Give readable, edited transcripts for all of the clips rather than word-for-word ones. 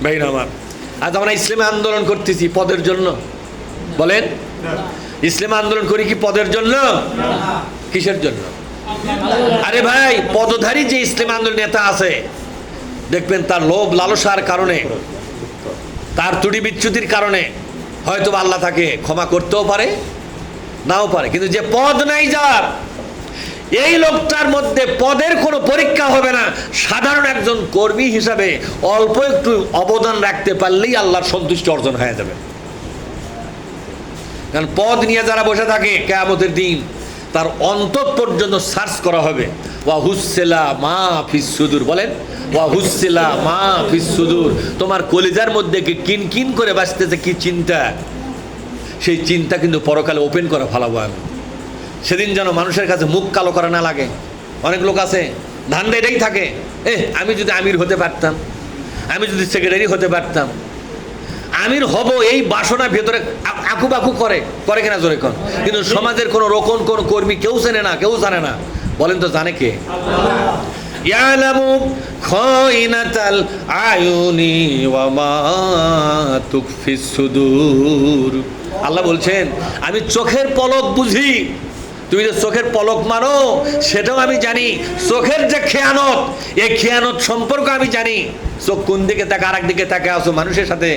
ভাই আমার, আজ আমরা ইসলামী আন্দোলন করতেছি পদের জন্য? বলেন, ইসলামী আন্দোলন করি কি পদের জন্য? কিসের জন্য? আরে ভাই, পদধারী যে ইসলামী আন্দোলন নেতা আছে, দেখবেন তার লোভ লালসার কারণে, তার ত্রুটি বিচ্যুতির কারণে হয়তো আল্লাহ তাকে ক্ষমা করতেও পারে, নাও পারে। কিন্তু যে পদ নাই যার, এই লোকটার মধ্যে পদের কোনো পরীক্ষা হবে না। সাধারণ একজন কর্মী হিসাবে অল্প একটু অবদান রাখতে পারলেই আল্লাহর সন্তুষ্টি অর্জন হয়ে যাবে। কারণ পদ নিয়ে যারা বসে থাকে, কিয়ামতের দিন তার অন্তর পর্যন্ত সার্চ করা হবে। ওয়া হুসসিলা মা ফিস সুদূর, বলেন ওয়া হুসসিলা মা ফিস সুদূর। তোমার কলিজার মধ্যে কি কিনকিন করে বাঁচতেছে কি চিন্তা, সেই চিন্তা কিন্তু পরকালে ওপেন করে ফেলাবো আমি। সেদিন যেন মানুষের কাছে মুখ কালো করা না লাগে। অনেক লোক আছে ধান্দা এটাই থাকে, আমি যদি আমির হতে পারতাম, আমি যদি সেক্রেটারি হতে পারতাম, আমির হব, এই বাসনা ভেতরে আঁকু বাকু করে কিনা জোরে কন। কিন্তু সমাজের কোনো রকম কোনো কর্মী কেউ জানে না, কেউ জানে না। বলেন তো জানে কে? ইয়ালামু খাইনাতাল আয়ুনি ওয়া মা তুখফিস সুদূর। আল্লাহ বলছেন, আমি চোখের পলক বুঝি। তুমি যে চোখের পলক মারো সেটাও আমি জানি। চোখের যে খেয়ানত, এই খেয়ানত সম্পর্ক আমি জানি। চোখ কোন দিকে তাকে, আর এক দিকে তাকে আসো, মানুষের সাথে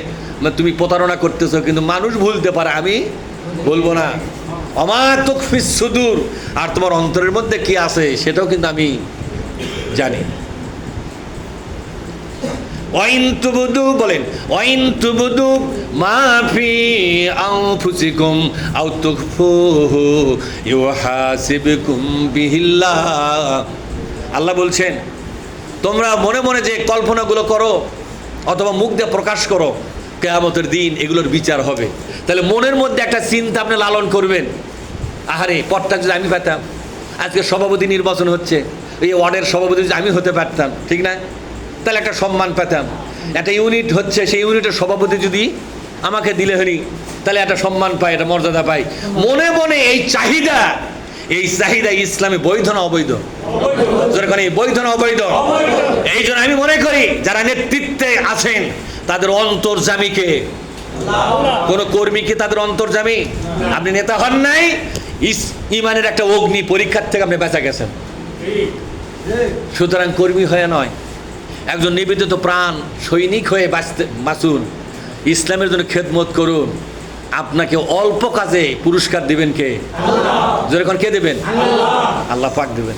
তুমি প্রতারণা করতেছো, কিন্তু মানুষ ভুলতে পারে, আমি বলবো না। ওমা তুখফিস সুদূর, আর তোমার অন্তরের মধ্যে কি আছে সেটাও কিন্তু আমি জানি। ওয়াইন তুবদু, বলেন ওয়াইন তুবদু মা ফি আনফুসিকুম আও তুখফুহু ইউহাসিবকুম বিহিল্লাহ। আল্লাহ বলছেন, তোমরা মনে মনে যে কল্পনাগুলো করো অথবা মুখ দিয়ে প্রকাশ করো, কিয়ামতের দিন এগুলোর বিচার হবে। তাহলে মনের মধ্যে একটা চিন্তা আপনি লালন করবেন, আহারে পদটা যদি আমি পেতাম, আজকে সভাপতি নির্বাচন হচ্ছে, এই ওয়ার্ডের সভাপতি যদি আমি হতে পারতাম, ঠিক না? তাহলে একটা সম্মান পেতাম। একটা ইউনিট হচ্ছে, সেই ইউনিটের সভাপতি যদি আমাকে দিলে হলি, তাহলে একটা সম্মান পাই, একটা মর্যাদা পাই। মনে মনে এই চাহিদা ইসলামে বৈধ না অবৈধ? যখন এই বৈধ না অবৈধ? এই জন্য আমি মনে করি যারা নেতৃত্বে আছেন তাদের অন্তর্যামীকে, কোন কর্মী কি তাদের অন্তর্যামী? আপনি নেতা হন নাই, ইমানের একটা অগ্নি পরীক্ষার থেকে আপনি বেঁচে গেছেন। সুতরাং কর্মী হয়ে নয়, একজন নিবেদিত প্রাণ সৈনিক হয়ে বাঁচুন, ইসলামের জন্য খেদমত করুন। আপনাকে অল্প কাজে পুরস্কার দিবেন কে? যেরকম কে দেবেন? আল্লাহ পাক দেবেন।